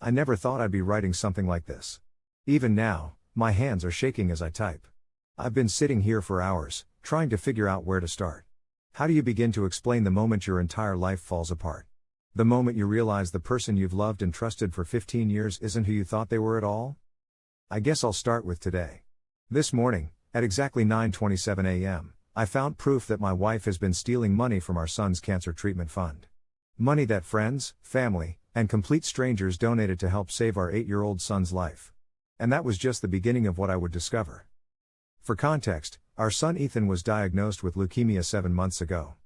I never thought I'd be writing something like this. Even now, my hands are shaking as I type. I've been sitting here for hours, trying to figure out where to start. How do you begin to explain the moment your entire life falls apart? The moment you realize the person you've loved and trusted for 15 years isn't who you thought they were at all? I guess I'll start with today. This morning, at exactly 9:27 a.m., I found proof that my wife has been stealing money from our son's cancer treatment fund. Money that friends, family, and complete strangers donated to help save our 8-year-old son's life. And that was just the beginning of what I would discover. For context, our son Ethan was diagnosed with leukemia 7 months ago.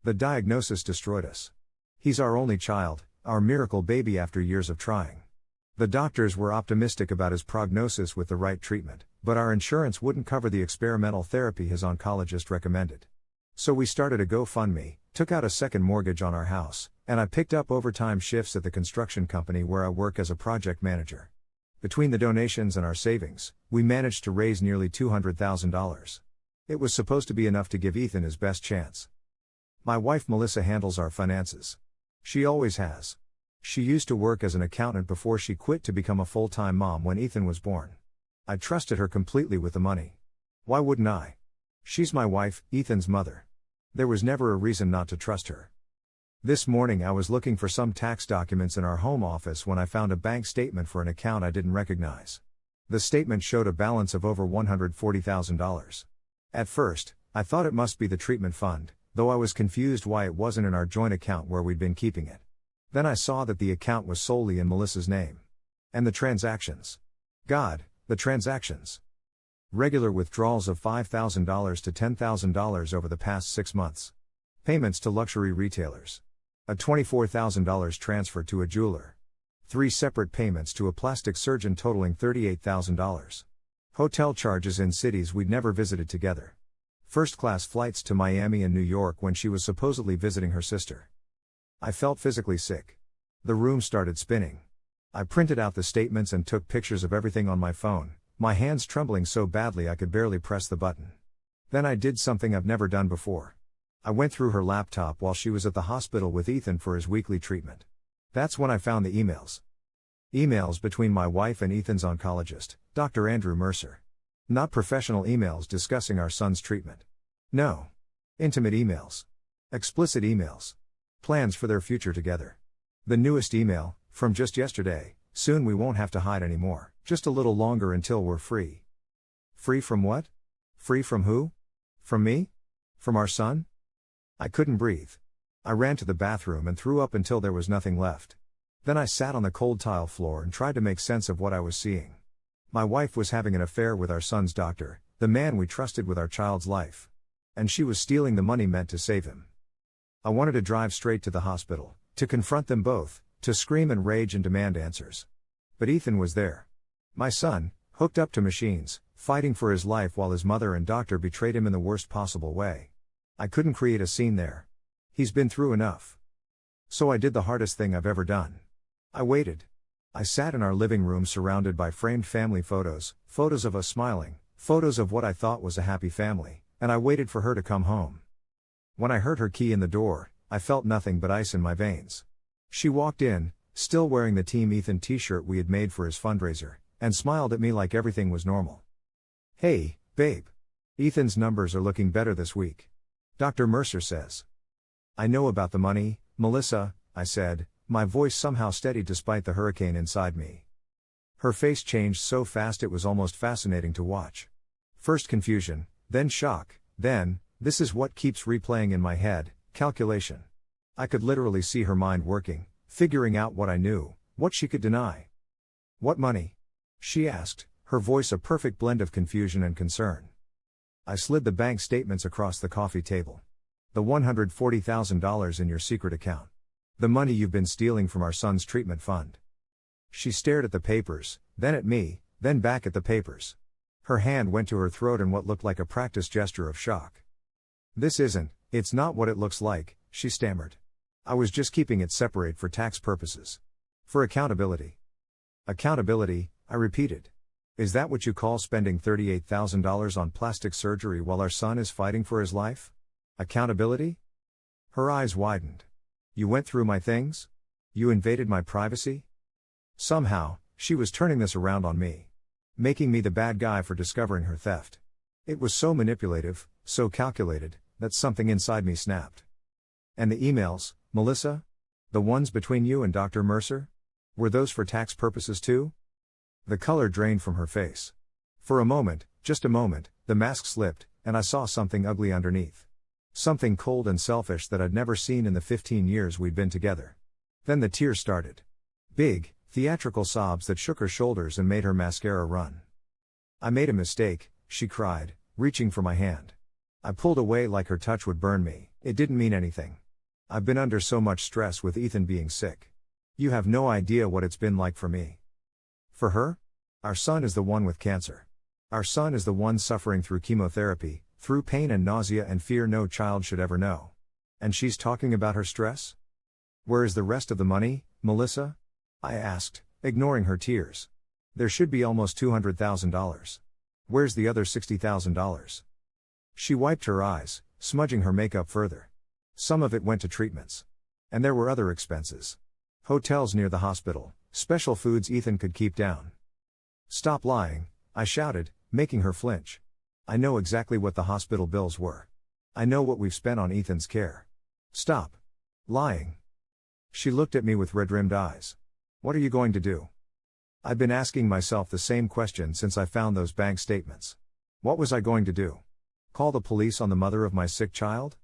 The diagnosis destroyed us. He's our only child, our miracle baby after years of trying. The doctors were optimistic about his prognosis with the right treatment, but our insurance wouldn't cover the experimental therapy his oncologist recommended. So we started a GoFundMe, took out a second mortgage on our house, and I picked up overtime shifts at the construction company where I work as a project manager. Between the donations and our savings, we managed to raise nearly $200,000. It was supposed to be enough to give Ethan his best chance. My wife Melissa handles our finances. She always has. She used to work as an accountant before she quit to become a full-time mom when Ethan was born. I trusted her completely with the money. Why wouldn't I? She's my wife, Ethan's mother. There was never a reason not to trust her. This morning I was looking for some tax documents in our home office when I found a bank statement for an account I didn't recognize. The statement showed a balance of over $140,000. At first, I thought it must be the treatment fund, though I was confused why it wasn't in our joint account where we'd been keeping it. Then I saw that the account was solely in Melissa's name. And the transactions. God, the transactions. Regular withdrawals of $5,000 to $10,000 over the past 6 months. Payments to luxury retailers. A $24,000 transfer to a jeweler. 3 separate payments to a plastic surgeon totaling $38,000. Hotel charges in cities we'd never visited together. First-class flights to Miami and New York when she was supposedly visiting her sister. I felt physically sick. The room started spinning. I printed out the statements and took pictures of everything on my phone, my hands trembling so badly I could barely press the button. Then I did something I've never done before. I went through her laptop while she was at the hospital with Ethan for his weekly treatment. That's when I found the emails. Emails between my wife and Ethan's oncologist, Dr. Andrew Mercer. Not professional emails discussing our son's treatment. No. Intimate emails. Explicit emails. Plans for their future together. The newest email, from just yesterday: soon we won't have to hide anymore, just a little longer until we're free. Free from what? Free from who? From me? From our son? I couldn't breathe. I ran to the bathroom and threw up until there was nothing left. Then I sat on the cold tile floor and tried to make sense of what I was seeing. My wife was having an affair with our son's doctor, the man we trusted with our child's life. And she was stealing the money meant to save him. I wanted to drive straight to the hospital, to confront them both, to scream and rage and demand answers. But Ethan was there. My son, hooked up to machines, fighting for his life while his mother and doctor betrayed him in the worst possible way. I couldn't create a scene there. He's been through enough. So I did the hardest thing I've ever done. I waited. I sat in our living room surrounded by framed family photos, photos of us smiling, photos of what I thought was a happy family, and I waited for her to come home. When I heard her key in the door, I felt nothing but ice in my veins. She walked in, still wearing the Team Ethan t-shirt we had made for his fundraiser, and smiled at me like everything was normal. "Hey, babe. Ethan's numbers are looking better this week. Dr. Mercer says." "I know about the money, Melissa," I said, my voice somehow steady despite the hurricane inside me. Her face changed so fast it was almost fascinating to watch. First confusion, then shock, then, this is what keeps replaying in my head, calculation. I could literally see her mind working, figuring out what I knew, what she could deny. "What money?" she asked, her voice a perfect blend of confusion and concern. I slid the bank statements across the coffee table. "The $140,000 in your secret account. The money you've been stealing from our son's treatment fund." She stared at the papers, then at me, then back at the papers. Her hand went to her throat in what looked like a practice gesture of shock. It's not what it looks like," she stammered. "I was just keeping it separate for tax purposes. For accountability." "Accountability," I repeated. "Is that what you call spending $38,000 on plastic surgery while our son is fighting for his life? Accountability?" Her eyes widened. "You went through my things? You invaded my privacy?" Somehow, she was turning this around on me. Making me the bad guy for discovering her theft. It was so manipulative, so calculated, that something inside me snapped. And the emails, Melissa? The ones between you and Dr. Mercer? Were those for tax purposes too? The color drained from her face. For a moment, just a moment, the mask slipped, and I saw something ugly underneath. Something cold and selfish that I'd never seen in the 15 years we'd been together. Then the tears started. Big, theatrical sobs that shook her shoulders and made her mascara run. I made a mistake, she cried, reaching for my hand. I pulled away like her touch would burn me. It didn't mean anything. I've been under so much stress with Ethan being sick. You have no idea what it's been like for me. For her? Our son is the one with cancer. Our son is the one suffering through chemotherapy, through pain and nausea and fear no child should ever know. And she's talking about her stress? Where is the rest of the money, Melissa? I asked, ignoring her tears. There should be almost $200,000. Where's the other $60,000? She wiped her eyes, smudging her makeup further. Some of it went to treatments. And there were other expenses. Hotels near the hospital, special foods Ethan could keep down. Stop lying, I shouted, making her flinch. I know exactly what the hospital bills were. I know what we've spent on Ethan's care. Stop lying. She looked at me with red-rimmed eyes. What are you going to do? I'd been asking myself the same question since I found those bank statements. What was I going to do? Call the police on the mother of my sick child?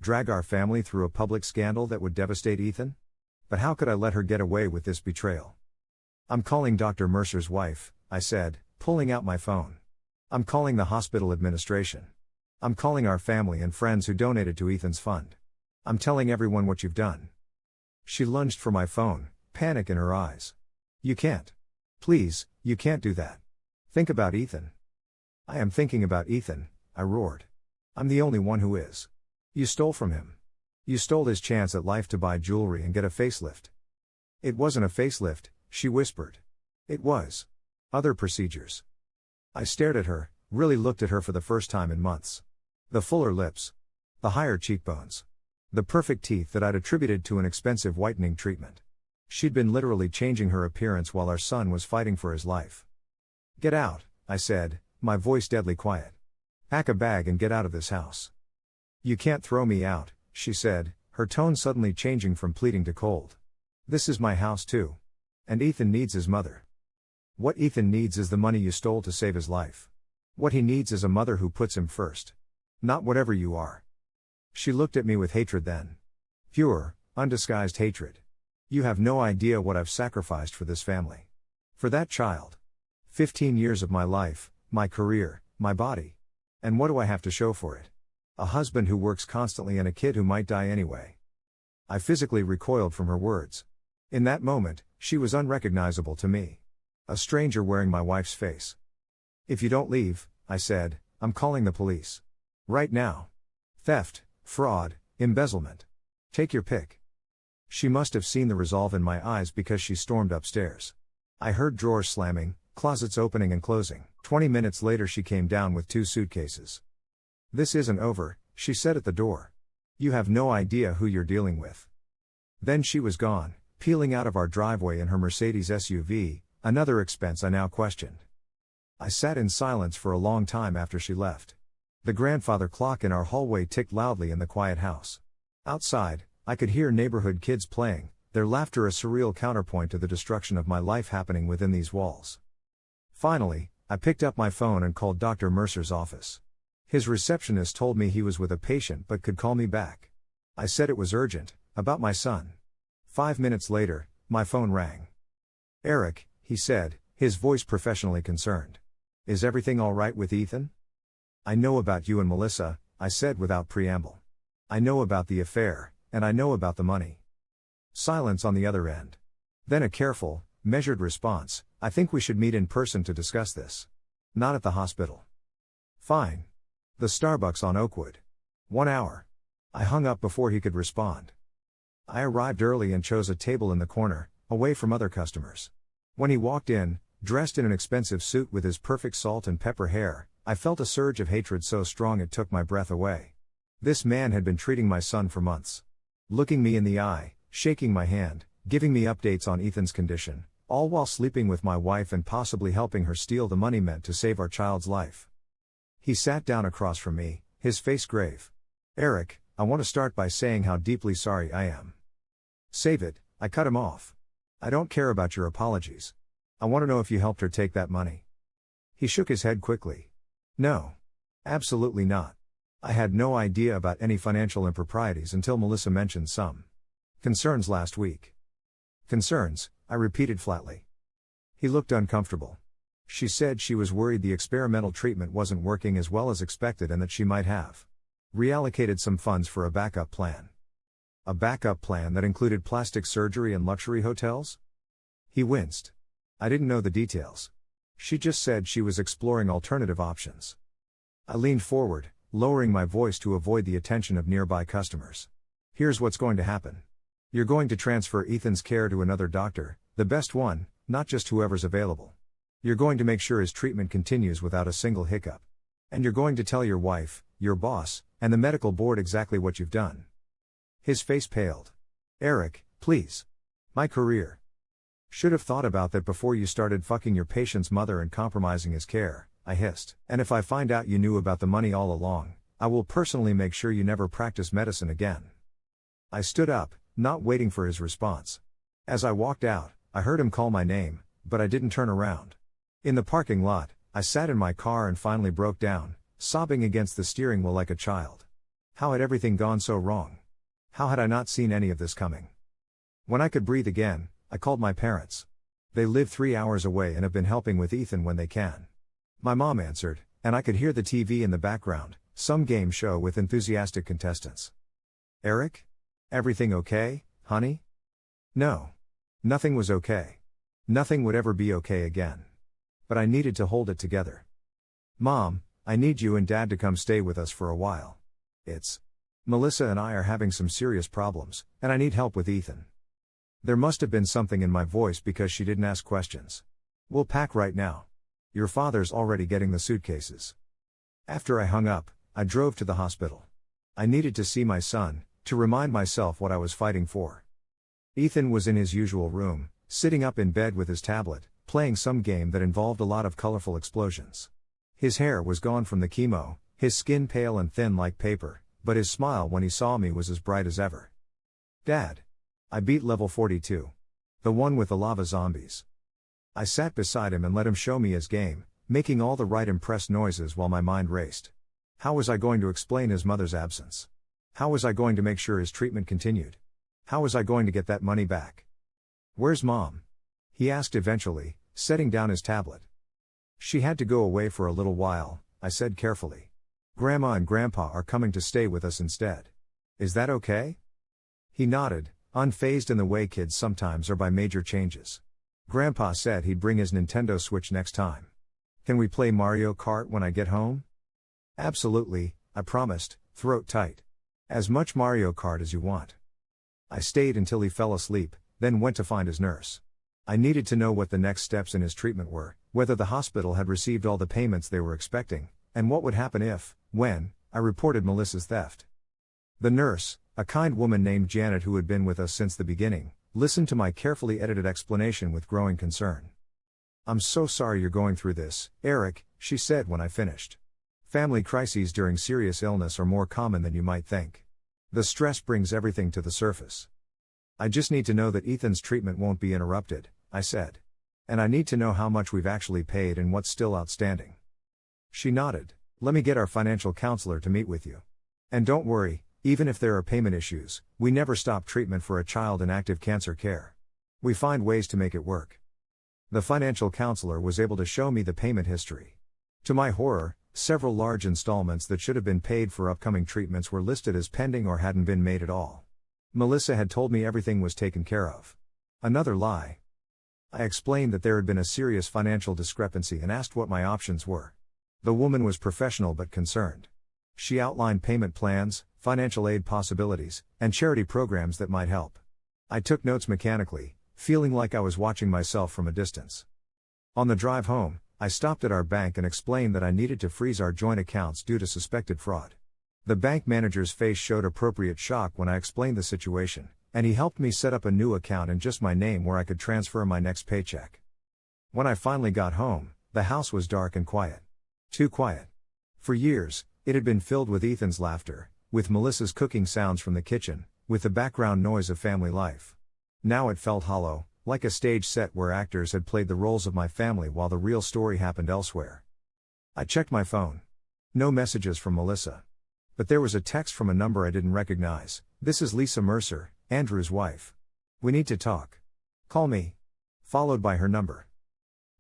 Drag our family through a public scandal that would devastate Ethan? But how could I let her get away with this betrayal? I'm calling Dr. Mercer's wife, I said, pulling out my phone. I'm calling the hospital administration. I'm calling our family and friends who donated to Ethan's fund. I'm telling everyone what you've done. She lunged for my phone, panic in her eyes. You can't. Please, you can't do that. Think about Ethan. I am thinking about Ethan, I roared. I'm the only one who is. You stole from him. You stole his chance at life to buy jewelry and get a facelift. It wasn't a facelift, she whispered. It was. Other procedures. I stared at her, really looked at her for the first time in months. The fuller lips. The higher cheekbones. The perfect teeth that I'd attributed to an expensive whitening treatment. She'd been literally changing her appearance while our son was fighting for his life. Get out, I said, my voice deadly quiet. Pack a bag and get out of this house. You can't throw me out, she said, her tone suddenly changing from pleading to cold. This is my house too. And Ethan needs his mother. What Ethan needs is the money you stole to save his life. What he needs is a mother who puts him first. Not whatever you are. She looked at me with hatred then. Pure, undisguised hatred. You have no idea what I've sacrificed for this family. For that child. 15 years of my life, my career, my body. And what do I have to show for it? A husband who works constantly and a kid who might die anyway. I physically recoiled from her words. In that moment, she was unrecognizable to me. A stranger wearing my wife's face. If you don't leave, I said, I'm calling the police. Right now. Theft, fraud, embezzlement. Take your pick. She must have seen the resolve in my eyes because she stormed upstairs. I heard drawers slamming, closets opening and closing. 20 minutes later she came down with 2 suitcases. This isn't over, she said at the door. You have no idea who you're dealing with. Then she was gone, peeling out of our driveway in her Mercedes SUV, another expense I now questioned. I sat in silence for a long time after she left. The grandfather clock in our hallway ticked loudly in the quiet house. Outside, I could hear neighborhood kids playing, their laughter a surreal counterpoint to the destruction of my life happening within these walls. Finally, I picked up my phone and called Dr. Mercer's office. His receptionist told me he was with a patient but could call me back. I said it was urgent, about my son. 5 minutes later, my phone rang. Eric, he said, his voice professionally concerned. Is everything all right with Ethan? I know about you and Melissa, I said without preamble. I know about the affair, and I know about the money. Silence on the other end. Then a careful, measured response, I think we should meet in person to discuss this. Not at the hospital. Fine. The Starbucks on Oakwood. 1 hour. I hung up before he could respond. I arrived early and chose a table in the corner, away from other customers. When he walked in, dressed in an expensive suit with his perfect salt and pepper hair, I felt a surge of hatred so strong it took my breath away. This man had been treating my son for months. Looking me in the eye, shaking my hand, giving me updates on Ethan's condition, all while sleeping with my wife and possibly helping her steal the money meant to save our child's life. He sat down across from me, his face grave. Eric, I want to start by saying how deeply sorry I am. Save it, I cut him off. I don't care about your apologies. I want to know if you helped her take that money. He shook his head quickly. No. Absolutely not. I had no idea about any financial improprieties until Melissa mentioned some concerns last week. Concerns, I repeated flatly. He looked uncomfortable. She said she was worried the experimental treatment wasn't working as well as expected and that she might have reallocated some funds for a backup plan. A backup plan that included plastic surgery and luxury hotels? He winced. I didn't know the details. She just said she was exploring alternative options. I leaned forward, lowering my voice to avoid the attention of nearby customers. Here's what's going to happen. You're going to transfer Ethan's care to another doctor, the best one, not just whoever's available. You're going to make sure his treatment continues without a single hiccup. And you're going to tell your wife, your boss, and the medical board exactly what you've done. His face paled. Eric, please. My career. Should have thought about that before you started fucking your patient's mother and compromising his care, I hissed. And if I find out you knew about the money all along, I will personally make sure you never practice medicine again. I stood up, not waiting for his response. As I walked out, I heard him call my name, but I didn't turn around. In the parking lot, I sat in my car and finally broke down, sobbing against the steering wheel like a child. How had everything gone so wrong? How had I not seen any of this coming? When I could breathe again, I called my parents. They live 3 hours away and have been helping with Ethan when they can. My mom answered, and I could hear the TV in the background, some game show with enthusiastic contestants. Eric? Everything okay, honey? No. Nothing was okay. Nothing would ever be okay again. But I needed to hold it together. Mom, I need you and Dad to come stay with us for a while. Melissa and I are having some serious problems, and I need help with Ethan. There must have been something in my voice because she didn't ask questions. We'll pack right now. Your father's already getting the suitcases. After I hung up, I drove to the hospital. I needed to see my son, to remind myself what I was fighting for. Ethan was in his usual room, sitting up in bed with his tablet, playing some game that involved a lot of colorful explosions. His hair was gone from the chemo, his skin pale and thin like paper, but his smile when he saw me was as bright as ever. Dad. I beat level 42. The one with the lava zombies. I sat beside him and let him show me his game, making all the right impressed noises while my mind raced. How was I going to explain his mother's absence? How was I going to make sure his treatment continued? How was I going to get that money back? Where's Mom? He asked eventually, setting down his tablet. She had to go away for a little while, I said carefully. Grandma and Grandpa are coming to stay with us instead. Is that okay? He nodded, unfazed in the way kids sometimes are by major changes. Grandpa said he'd bring his Nintendo Switch next time. Can we play Mario Kart when I get home? Absolutely, I promised, throat tight. As much Mario Kart as you want. I stayed until he fell asleep, then went to find his nurse. I needed to know what the next steps in his treatment were, whether the hospital had received all the payments they were expecting, and what would happen if, when, I reported Melissa's theft. The nurse, a kind woman named Janet who had been with us since the beginning, listened to my carefully edited explanation with growing concern. I'm so sorry you're going through this, Eric, she said when I finished. Family crises during serious illness are more common than you might think. The stress brings everything to the surface. I just need to know that Ethan's treatment won't be interrupted, I said. And I need to know how much we've actually paid and what's still outstanding. She nodded. Let me get our financial counselor to meet with you. And don't worry, even if there are payment issues, we never stop treatment for a child in active cancer care. We find ways to make it work. The financial counselor was able to show me the payment history. To my horror, several large installments that should have been paid for upcoming treatments were listed as pending or hadn't been made at all. Melissa had told me everything was taken care of. Another lie. I explained that there had been a serious financial discrepancy and asked what my options were. The woman was professional but concerned. She outlined payment plans, financial aid possibilities, and charity programs that might help. I took notes mechanically, feeling like I was watching myself from a distance. On the drive home, I stopped at our bank and explained that I needed to freeze our joint accounts due to suspected fraud. The bank manager's face showed appropriate shock when I explained the situation, And he helped me set up a new account in just my name where I could transfer my next paycheck. When I finally got home, the house was dark and quiet. Too quiet. For years, it had been filled with Ethan's laughter, with Melissa's cooking sounds from the kitchen, with the background noise of family life. Now it felt hollow, like a stage set where actors had played the roles of my family while the real story happened elsewhere. I checked my phone. No messages from Melissa. But there was a text from a number I didn't recognize. "This is Lisa Mercer, Andrew's wife. We need to talk. Call me." Followed by her number.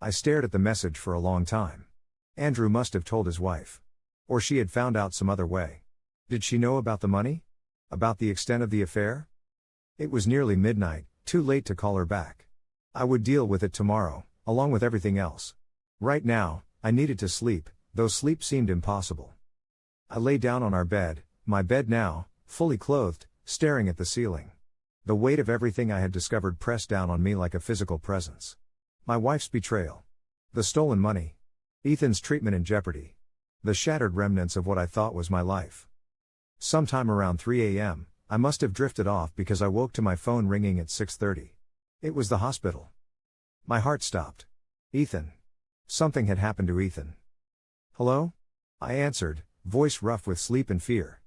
I stared at the message for a long time. Andrew must have told his wife. Or she had found out some other way. Did she know about the money? About the extent of the affair? It was nearly midnight, too late to call her back. I would deal with it tomorrow, along with everything else. Right now, I needed to sleep, though sleep seemed impossible. I lay down on our bed, my bed now, fully clothed, staring at the ceiling. The weight of everything I had discovered pressed down on me like a physical presence. My wife's betrayal. The stolen money. Ethan's treatment in jeopardy. The shattered remnants of what I thought was my life. Sometime around 3 a.m., I must have drifted off because I woke to my phone ringing at 6:30. It was the hospital. My heart stopped. Ethan. Something had happened to Ethan. "Hello?" I answered, voice rough with sleep and fear.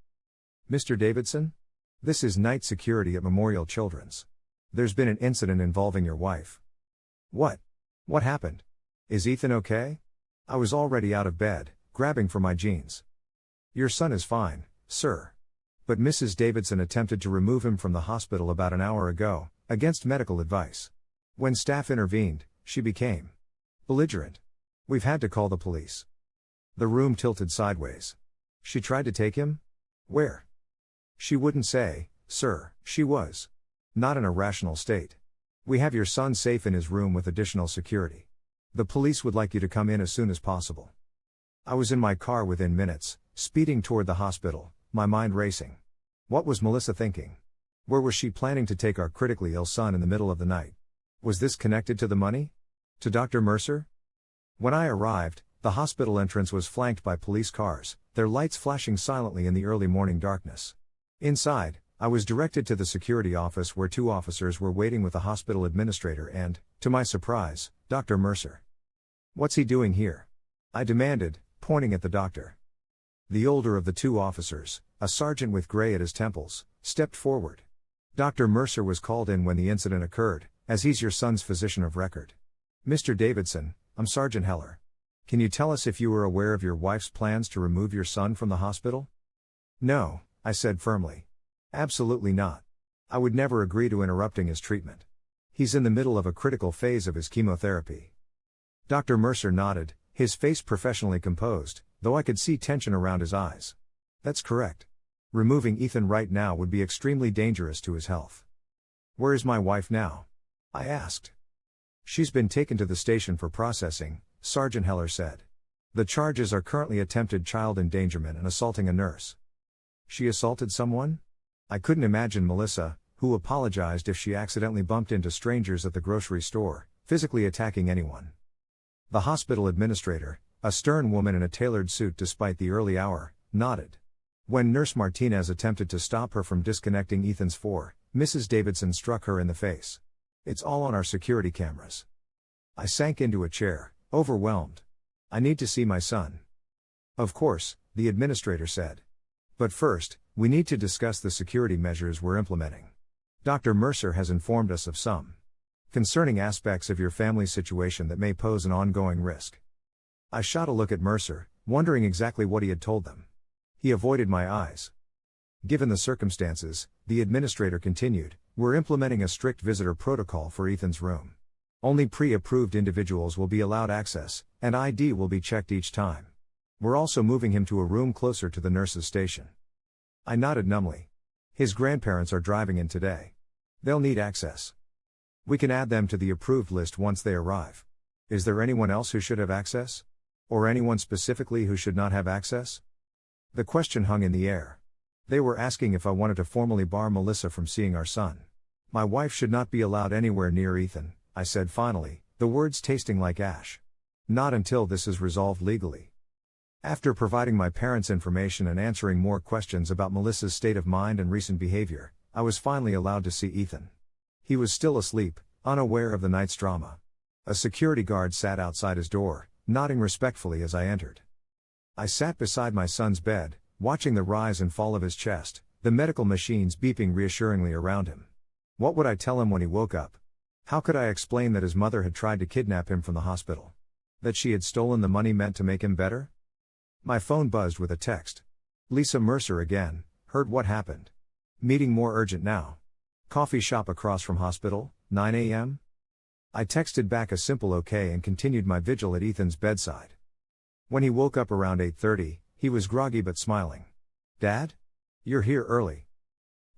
"Mr. Davidson? This is night security at Memorial Children's. There's been an incident involving your wife." "What? What happened? Is Ethan okay?" I was already out of bed, grabbing for my jeans. "Your son is fine, sir. But Mrs. Davidson attempted to remove him from the hospital about an hour ago, against medical advice. When staff intervened, she became belligerent. We've had to call the police." The room tilted sideways. "She tried to take him? Where?" "She wouldn't say, sir. She was not in a rational state. We have your son safe in his room with additional security. The police would like you to come in as soon as possible." I was in my car within minutes, speeding toward the hospital, my mind racing. What was Melissa thinking? Where was she planning to take our critically ill son in the middle of the night? Was this connected to the money? To Dr. Mercer? When I arrived, the hospital entrance was flanked by police cars, their lights flashing silently in the early morning darkness. Inside, I was directed to the security office where 2 officers were waiting with the hospital administrator and, to my surprise, Dr. Mercer. "What's he doing here?" I demanded, pointing at the doctor. The older of the 2 officers, a sergeant with gray at his temples, stepped forward. "Dr. Mercer was called in when the incident occurred, as he's your son's physician of record. Mr. Davidson, I'm Sergeant Heller. Can you tell us if you were aware of your wife's plans to remove your son from the hospital?" "No," I said firmly. "Absolutely not. I would never agree to interrupting his treatment. He's in the middle of a critical phase of his chemotherapy." Dr. Mercer nodded, his face professionally composed, though I could see tension around his eyes. "That's correct. Removing Ethan right now would be extremely dangerous to his health." "Where is my wife now?" I asked. "She's been taken to the station for processing," Sergeant Heller said. "The charges are currently attempted child endangerment and assaulting a nurse." "She assaulted someone?" I couldn't imagine Melissa, who apologized if she accidentally bumped into strangers at the grocery store, physically attacking anyone. The hospital administrator, a stern woman in a tailored suit despite the early hour, nodded. When Nurse Martinez attempted to stop her from disconnecting Ethan's 4, Mrs. Davidson struck her in the face. "It's all on our security cameras." I sank into a chair, overwhelmed. "I need to see my son." "Of course," the administrator said. "But first, we need to discuss the security measures we're implementing. Dr. Mercer has informed us of some concerning aspects of your family's situation that may pose an ongoing risk." I shot a look at Mercer, wondering exactly what he had told them. He avoided my eyes. "Given the circumstances," the administrator continued, "we're implementing a strict visitor protocol for Ethan's room. Only pre-approved individuals will be allowed access, and ID will be checked each time. We're also moving him to a room closer to the nurse's station." I nodded numbly. "His grandparents are driving in today. They'll need access. We can add them to the approved list once they arrive. Is there anyone else who should have access? Or anyone specifically who should not have access?" The question hung in the air. They were asking if I wanted to formally bar Melissa from seeing our son. "My wife should not be allowed anywhere near Ethan," I said finally, the words tasting like ash. "Not until this is resolved legally." After providing my parents information and answering more questions about Melissa's state of mind and recent behavior, I was finally allowed to see Ethan. He was still asleep, unaware of the night's drama. A security guard sat outside his door, nodding respectfully as I entered. I sat beside my son's bed, watching the rise and fall of his chest, the medical machines beeping reassuringly around him. What would I tell him when he woke up? How could I explain that his mother had tried to kidnap him from the hospital? That she had stolen the money meant to make him better? My phone buzzed with a text. Lisa Mercer again, heard what happened. Meeting more urgent now. Coffee shop across from hospital, 9 a.m.? I texted back a simple okay and continued my vigil at Ethan's bedside. When he woke up around 8:30, he was groggy but smiling. Dad? You're here early.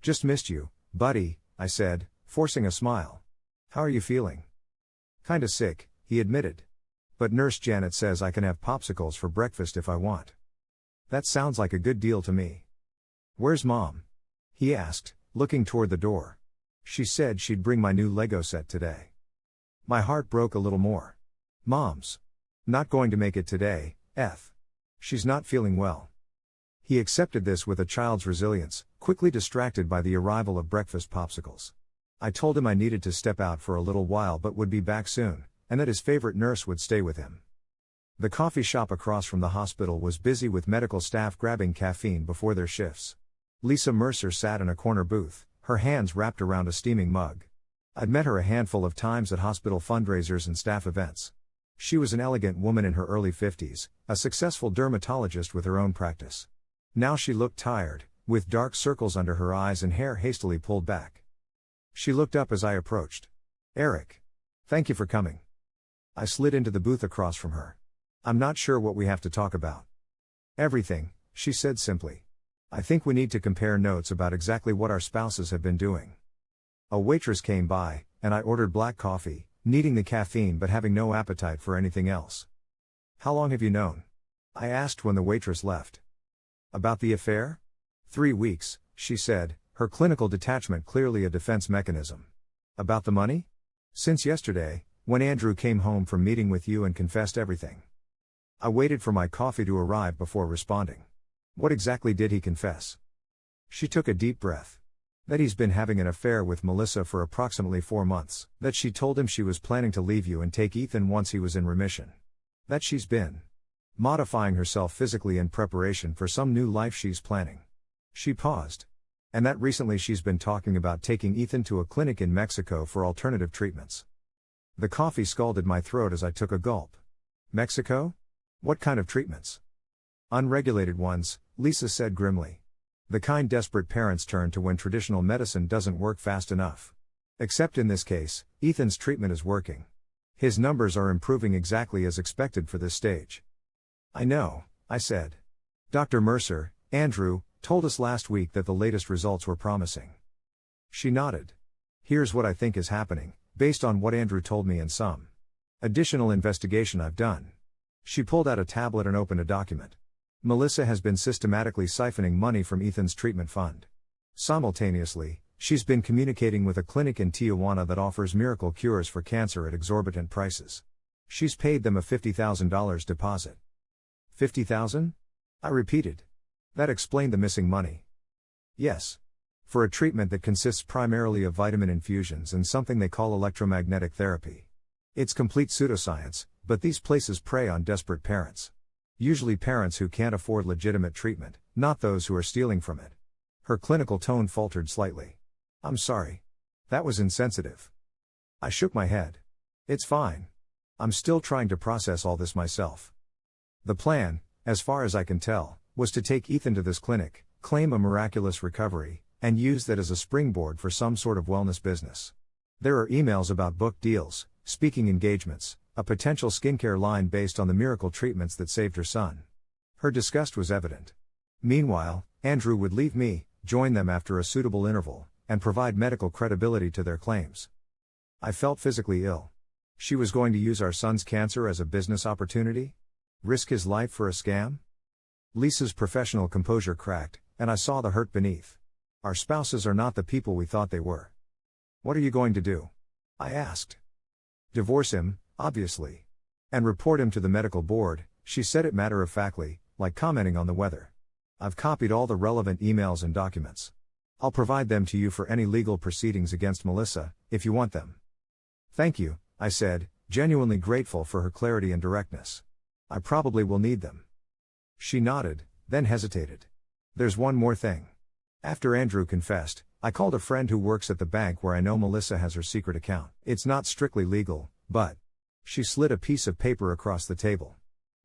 Just missed you, buddy, I said, forcing a smile. How are you feeling? Kinda sick, he admitted. But Nurse Janet says I can have popsicles for breakfast if I want. That sounds like a good deal to me. Where's Mom? He asked, looking toward the door. She said she'd bring my new Lego set today. My heart broke a little more. Mom's not going to make it today, she's not feeling well. He accepted this with a child's resilience, quickly distracted by the arrival of breakfast popsicles. I told him I needed to step out for a little while but would be back soon, and that his favorite nurse would stay with him. The coffee shop across from the hospital was busy with medical staff grabbing caffeine before their shifts. Lisa Mercer sat in a corner booth, her hands wrapped around a steaming mug. I'd met her a handful of times at hospital fundraisers and staff events. She was an elegant woman in her early 50s, a successful dermatologist with her own practice. Now she looked tired, with dark circles under her eyes and hair hastily pulled back. She looked up as I approached. Eric. Thank you for coming. I slid into the booth across from her. I'm not sure what we have to talk about. Everything, she said simply. I think we need to compare notes about exactly what our spouses have been doing. A waitress came by, and I ordered black coffee, needing the caffeine but having no appetite for anything else. How long have you known? I asked when the waitress left. About the affair? 3 weeks, she said, her clinical detachment clearly a defense mechanism. About the money? Since yesterday, when Andrew came home from meeting with you and confessed everything. I waited for my coffee to arrive before responding. What exactly did he confess? She took a deep breath. That he's been having an affair with Melissa for approximately 4 months, that she told him she was planning to leave you and take Ethan once he was in remission. That she's been modifying herself physically in preparation for some new life she's planning. She paused. And that recently she's been talking about taking Ethan to a clinic in Mexico for alternative treatments. The coffee scalded my throat as I took a gulp. Mexico? What kind of treatments? Unregulated ones, Lisa said grimly. The kind desperate parents turn to when traditional medicine doesn't work fast enough. Except in this case, Ethan's treatment is working. His numbers are improving exactly as expected for this stage. I know, I said. Dr. Mercer, Andrew, told us last week that the latest results were promising. She nodded. Here's what I think is happening, based on what Andrew told me and some additional investigation I've done. She pulled out a tablet and opened a document. Melissa has been systematically siphoning money from Ethan's treatment fund. Simultaneously, she's been communicating with a clinic in Tijuana that offers miracle cures for cancer at exorbitant prices. She's paid them a $50,000 deposit. $50,000? I repeated. That explained the missing money. Yes. For a treatment that consists primarily of vitamin infusions and something they call electromagnetic therapy. It's complete pseudoscience, but these places prey on desperate parents. Usually parents who can't afford legitimate treatment, not those who are stealing from it. Her clinical tone faltered slightly. I'm sorry. That was insensitive. I shook my head. It's fine. I'm still trying to process all this myself. The plan, as far as I can tell, was to take Ethan to this clinic, claim a miraculous recovery, and use that as a springboard for some sort of wellness business. There are emails about book deals, speaking engagements, a potential skincare line based on the miracle treatments that saved her son. Her disgust was evident. Meanwhile, Andrew would leave me, join them after a suitable interval, and provide medical credibility to their claims. I felt physically ill. She was going to use our son's cancer as a business opportunity? Risk his life for a scam? Lisa's professional composure cracked, and I saw the hurt beneath. Our spouses are not the people we thought they were. What are you going to do? I asked. Divorce him, obviously. And report him to the medical board, she said it matter-of-factly, like commenting on the weather. I've copied all the relevant emails and documents. I'll provide them to you for any legal proceedings against Melissa, if you want them. Thank you, I said, genuinely grateful for her clarity and directness. I probably will need them. She nodded, then hesitated. There's one more thing. After Andrew confessed, I called a friend who works at the bank where I know Melissa has her secret account. It's not strictly legal, but... She slid a piece of paper across the table.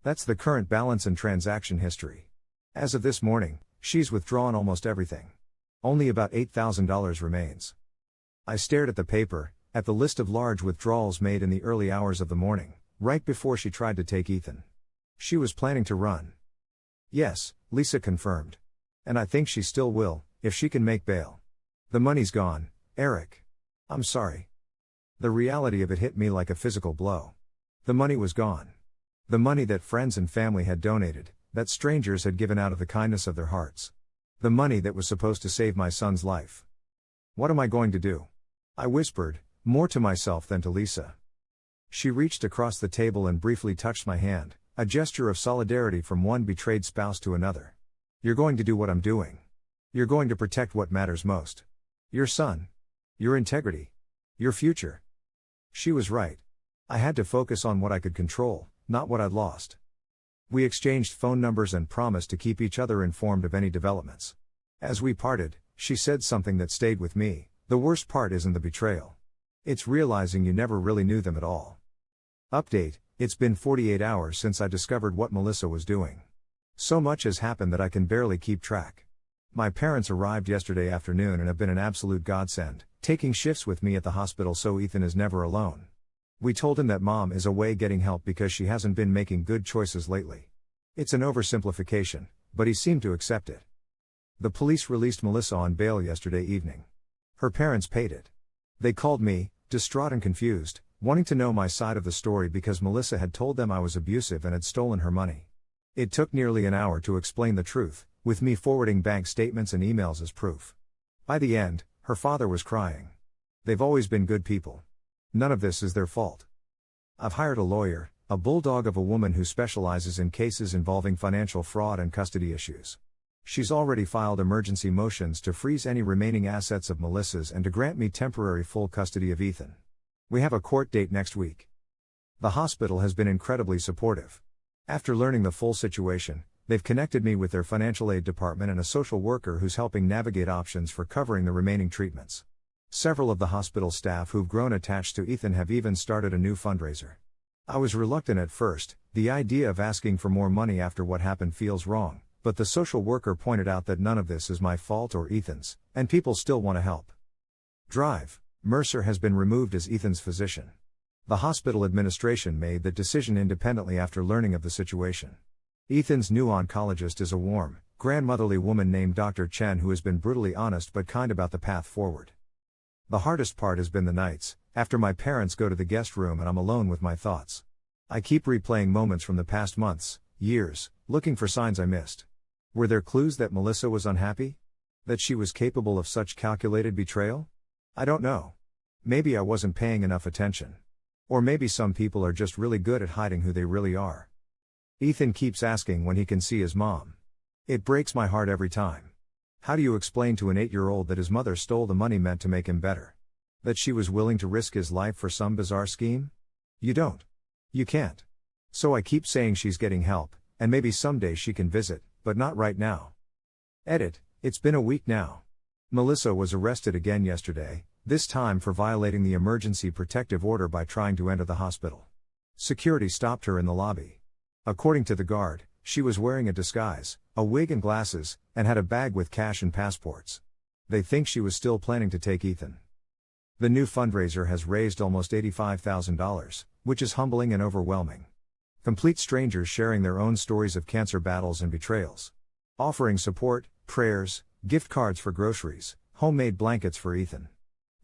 That's the current balance and transaction history. As of this morning, she's withdrawn almost everything. Only about $8,000 remains. I stared at the paper, at the list of large withdrawals made in the early hours of the morning, right before she tried to take Ethan. She was planning to run. Yes, Lisa confirmed. And I think she still will, if she can make bail. The money's gone, Eric. I'm sorry. The reality of it hit me like a physical blow. The money was gone. The money that friends and family had donated, that strangers had given out of the kindness of their hearts. The money that was supposed to save my son's life. What am I going to do? I whispered, more to myself than to Lisa. She reached across the table and briefly touched my hand, a gesture of solidarity from one betrayed spouse to another. You're going to do what I'm doing. You're going to protect what matters most. Your son. Your integrity. Your future. She was right. I had to focus on what I could control, not what I'd lost. We exchanged phone numbers and promised to keep each other informed of any developments. As we parted, she said something that stayed with me. The worst part isn't the betrayal. It's realizing you never really knew them at all. Update: it's been 48 hours since I discovered what Melissa was doing. So much has happened that I can barely keep track. My parents arrived yesterday afternoon and have been an absolute godsend, taking shifts with me at the hospital so Ethan is never alone. We told him that Mom is away getting help because she hasn't been making good choices lately. It's an oversimplification, but he seemed to accept it. The police released Melissa on bail yesterday evening. Her parents paid it. They called me, distraught and confused, wanting to know my side of the story because Melissa had told them I was abusive and had stolen her money. It took nearly an hour to explain the truth, with me forwarding bank statements and emails as proof. By the end, her father was crying. They've always been good people. None of this is their fault. I've hired a lawyer, a bulldog of a woman who specializes in cases involving financial fraud and custody issues. She's already filed emergency motions to freeze any remaining assets of Melissa's and to grant me temporary full custody of Ethan. We have a court date next week. The hospital has been incredibly supportive. After learning the full situation, they've connected me with their financial aid department and a social worker who's helping navigate options for covering the remaining treatments. Several of the hospital staff who've grown attached to Ethan have even started a new fundraiser. I was reluctant at first. The idea of asking for more money after what happened feels wrong, but the social worker pointed out that none of this is my fault or Ethan's, and people still want to help. Drive. Mercer has been removed as Ethan's physician. The hospital administration made that decision independently after learning of the situation. Ethan's new oncologist is a warm, grandmotherly woman named Dr. Chen who has been brutally honest but kind about the path forward. The hardest part has been the nights, after my parents go to the guest room and I'm alone with my thoughts. I keep replaying moments from the past months, years, looking for signs I missed. Were there clues that Melissa was unhappy? That she was capable of such calculated betrayal? I don't know. Maybe I wasn't paying enough attention. Or maybe some people are just really good at hiding who they really are. Ethan keeps asking when he can see his mom. It breaks my heart every time. How do you explain to an 8-year-old that his mother stole the money meant to make him better? That she was willing to risk his life for some bizarre scheme? You don't. You can't. So I keep saying she's getting help, and maybe someday she can visit, but not right now. Edit: it's been a week now. Melissa was arrested again yesterday, this time for violating the emergency protective order by trying to enter the hospital. Security stopped her in the lobby. According to the guard, she was wearing a disguise, a wig and glasses, and had a bag with cash and passports. They think she was still planning to take Ethan. The new fundraiser has raised almost $85,000, which is humbling and overwhelming. Complete strangers sharing their own stories of cancer battles and betrayals. Offering support, prayers, gift cards for groceries, homemade blankets for Ethan.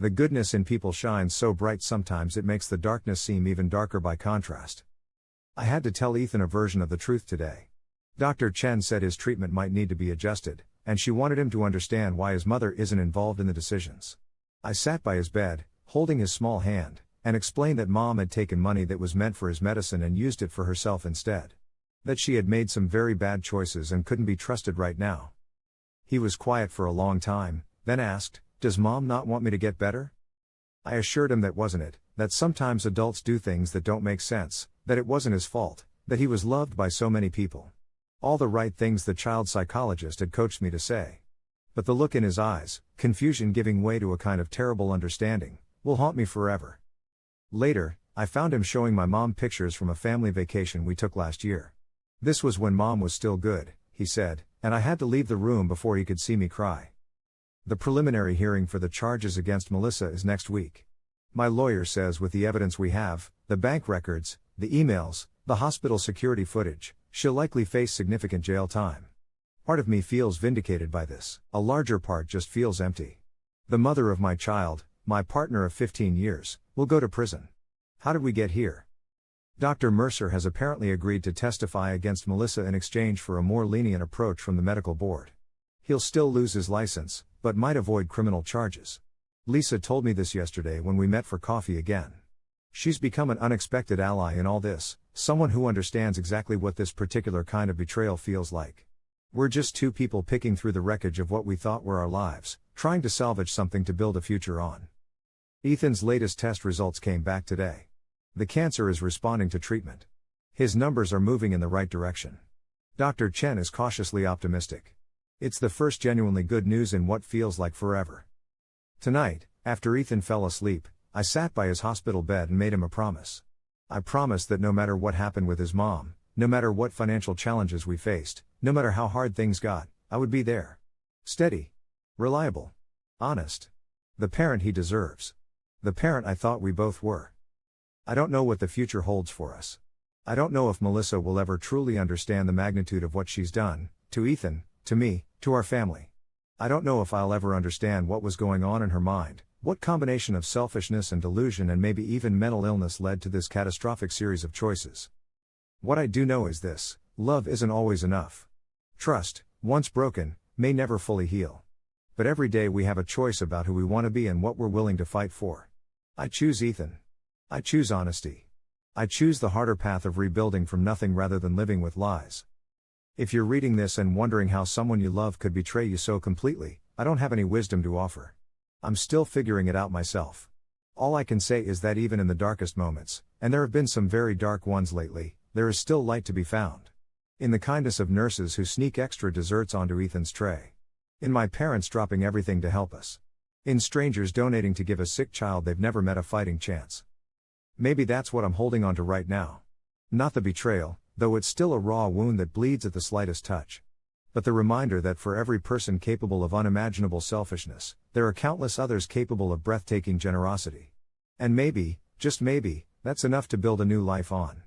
The goodness in people shines so bright sometimes it makes the darkness seem even darker by contrast. I had to tell Ethan a version of the truth today. Dr. Chen said his treatment might need to be adjusted, and she wanted him to understand why his mother isn't involved in the decisions. I sat by his bed, holding his small hand, and explained that Mom had taken money that was meant for his medicine and used it for herself instead. That she had made some very bad choices and couldn't be trusted right now. He was quiet for a long time, Then asked, "Does mom not want me to get better?" I assured him that wasn't it, that sometimes adults do things that don't make sense, that it wasn't his fault, that he was loved by so many people. All the right things the child psychologist had coached me to say. But the look in his eyes, confusion giving way to a kind of terrible understanding, will haunt me forever. Later, I found him showing my mom pictures from a family vacation we took last year. "This was when mom was still good," he said, and I had to leave the room before he could see me cry. The preliminary hearing for the charges against Melissa is next week. My lawyer says with the evidence we have, the bank records, the emails, the hospital security footage, she'll likely face significant jail time. Part of me feels vindicated by this, a larger part just feels empty. The mother of my child, my partner of 15 years, will go to prison. How did we get here? Dr. Mercer has apparently agreed to testify against Melissa in exchange for a more lenient approach from the medical board. He'll still lose his license, but might avoid criminal charges. Lisa told me this yesterday when we met for coffee again. She's become an unexpected ally in all this, someone who understands exactly what this particular kind of betrayal feels like. We're just two people picking through the wreckage of what we thought were our lives, trying to salvage something to build a future on. Ethan's latest test results came back today. The cancer is responding to treatment. His numbers are moving in the right direction. Dr. Chen is cautiously optimistic. It's the first genuinely good news in what feels like forever. Tonight, after Ethan fell asleep, I sat by his hospital bed and made him a promise. I promised that no matter what happened with his mom, no matter what financial challenges we faced, no matter how hard things got, I would be there. Steady. Reliable. Honest. The parent he deserves. The parent I thought we both were. I don't know what the future holds for us. I don't know if Melissa will ever truly understand the magnitude of what she's done, to Ethan, to me, to our family. I don't know if I'll ever understand what was going on in her mind, what combination of selfishness and delusion and maybe even mental illness led to this catastrophic series of choices. What I do know is this: love isn't always enough. Trust, once broken, may never fully heal. But every day we have a choice about who we want to be and what we're willing to fight for. I choose Ethan. I choose honesty. I choose the harder path of rebuilding from nothing rather than living with lies. If you're reading this and wondering how someone you love could betray you so completely, I don't have any wisdom to offer. I'm still figuring it out myself. All I can say is that even in the darkest moments, and there have been some very dark ones lately, there is still light to be found. In the kindness of nurses who sneak extra desserts onto Ethan's tray. In my parents dropping everything to help us. In strangers donating to give a sick child they've never met a fighting chance. Maybe that's what I'm holding on to right now. Not the betrayal, though it's still a raw wound that bleeds at the slightest touch. But the reminder that for every person capable of unimaginable selfishness, there are countless others capable of breathtaking generosity. And maybe, just maybe, that's enough to build a new life on.